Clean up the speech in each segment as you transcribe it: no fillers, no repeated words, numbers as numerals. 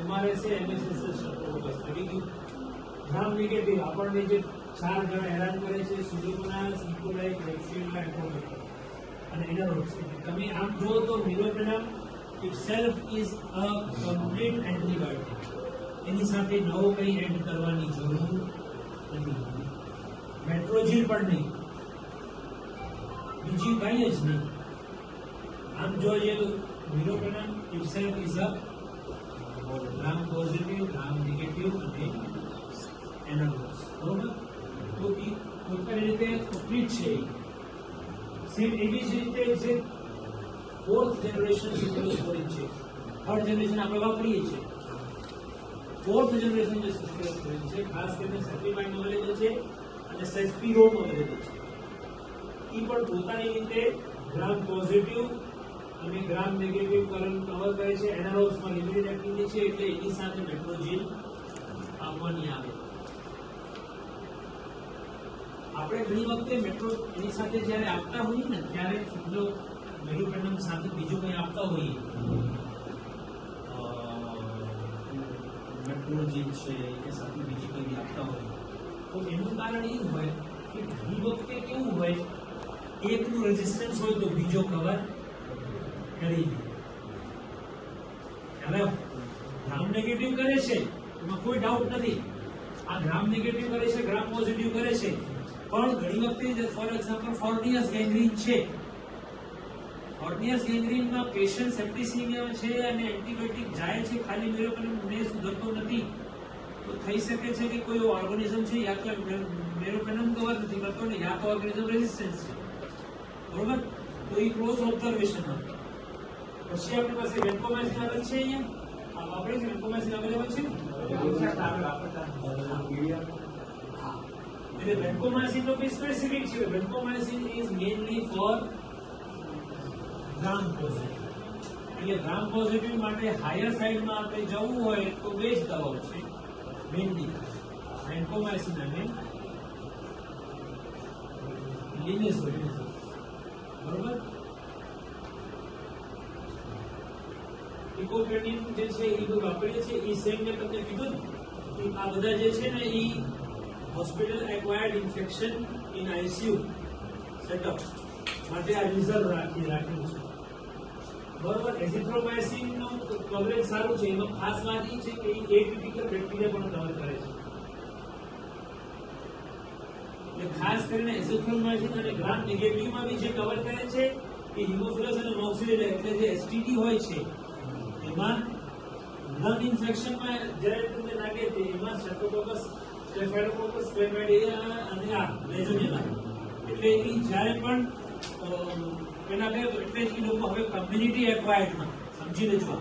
MRSA MSS સ્ટ્રેપ્ટોકોકસ આવી ગયું. Gram negative આપણને જે 4 જણા હેરાન કરે છે સ્યુડોમોનાસ, ઇકોલાઈ, ક્લેબસિએલા, એન્ટોમેટા અને એનારોબ્સ. તમે આમ જુઓ તો મિરોપેનમ itself is a complete antibiotic. એની સાથે નવો કંઈ એડ કરવાની જરૂર નથી. મેટ્રોજીલ પણ નહીં, બીજી કંઈ જ નહીં. આમ જોઈએ તો મિરોપેનમ itself is a gram positive, gram negative અને એનારોબ્સ. બરોબર? તો એ પોતાની રીતે કમ્પ્લીટ છે. સેમ એવી જ રીતે જે 4th generation સિસ્ટોલોસ્પોરિન છે, 3rd generation આપણે વાપરીએ છીએ. 4th generation જે સિસ્ટોલોસ્પોરિન છે ખાસ કરીને સપ્લિમેન્ટ અવેલેબલ છે અને સેસ્પિરોમ અવેલેબલ છે. એ પણ પોતાની રીતે ગ્રામ પોઝિટિવ અને ગ્રામ નેગેટિવ કરંટ કવર કરે છે. એનારોબ્સમાં લિમિટેડ એક્ટિવિટી છે એટલે એની સાથે મેટ્રોજીલ આપવાની આવે. આપણે ઘણી વખતે મેટ્રો એની સાથે જ્યારે આપતા હોઈએ ને ત્યારે સમજો મિરોપેનમ સાથે બીજું કંઈ આપતા હોઈએ, મેટ્રોજીલ છે કે સાથે બીજી કંઈ આપતા હોઈએ, તો એનું કારણ એ હોય કે ઘણી વખતે કેવું હોય, એકનું રેઝિસ્ટન્સ હોય તો બીજો કવર કરી દે. હવે ગ્રામ નેગેટિવ કરે છે એમાં કોઈ ડાઉટ નથી. આ ગ્રામ નેગેટિવ કરે છે, ગ્રામ પોઝિટિવ કરે છે, પણ ઘણી વખતે ફોર એક્ઝામ્પલ ફોર્નિયસ ગેંગ્રીન છે. ફોર્નિયસ ગેંગ્રીનમાં પેશન્ટ સેપ્ટિસિમિયા છે અને એન્ટીબાયોટિક જાય છે, ખાલી મિરોપેનમ ને સુધરતો નથી, તો થઈ શકે છે કે કોઈ ઓર્ગેનિઝમ છે યા તો મિરોપેનમ કવર નથી કરતો ને યા તો ઓર્ગેનિઝમ રેઝિસ્ટન્સ છે. બરોબર? તો એ ક્લોઝ ઓબ્ઝર્વેશન હતું. પછી આપણી પાસે વેન્કોમાઇસિન આવેલ છે. અહીંયા આપણે છે વેન્કોમાઇસિન અવેલેબલ છે. એટલે વેન્કોમાઇસિન તો બી સ્પેસિફિક છે. Vancomycin is mainly for gram positive. એટલે ગ્રામ પોઝિટિવ માટે હાયર સાઇડમાં આપણે જવું હોય તો બે જ દવાઓ છે મેઇનલી, વેન્કોમાઇસિન અને લિનેઝોલિન. બરોબર? ઇકોપેડિન જે છે એ બધું વાપરીએ છીએ. એ સેમ મેં તમને કીધું કે આ બધા જે છે ને એ hospital acquired infection in ICU setup માટે આ રિઝર્વ રાખેલું છે. બરોબર? એઝિથ્રોમાઇસિન નું કવરેજ સારું છે. એમાં ખાસ વાત એ છે કે એ એટિપિકલ બેક્ટેરિયા પણ કવર કરે છે. એટલે ખાસ કરીને એઝિથ્રોમાઇસિન અને ગ્રામ નેગેટિવમાં બી જે કવર કરે છે એ હિમોફિલસ અને મોક્સિલિયા એટલે જે STD હોય છે એમાં લંગ ઇન્ફેક્શનમાં જ્યારે તમને લાગે છે એમાં સ્ટ્રેપ્ટોકોકસ, સ્ટેફાઇલોકોકસ, ક્લેમાઇડિયા અને આ લેજોનિયા. એટલે એ જ્યારે પણ એના બે એટલે જ એ લોકો હવે કમ્યુનિટી એક્વાયર્ડમાં સમજી લેજો,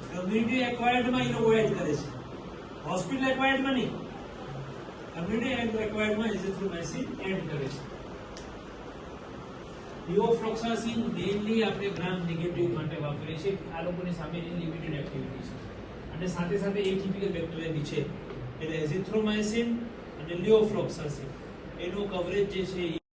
કમ્યુનિટી એક્વાયર્ડમાં એ લોકો એડ કરે છે, હોસ્પિટલ એક્વાયર્ડમાં નહીં. કમ્યુનિટી એક્વાયર્ડમાં એઝિથ્રોમાઇસિન એડ કરે છે. લિઓફ્લોક્સાસિન મેઇનલી આપણે ગ્રામ નેગેટિવ માટે વાપરીએ છીએ. આ લોકોની સામેની લિમિટેડ એક્ટિવિટી છે અને સાથે સાથે એટિપિકલ બેક્ટેરિયા બી છે. એટલે એઝિથ્રોમાઇસિન અને લિઓફ્લોક્સાસિન એનો કવરેજ જે છે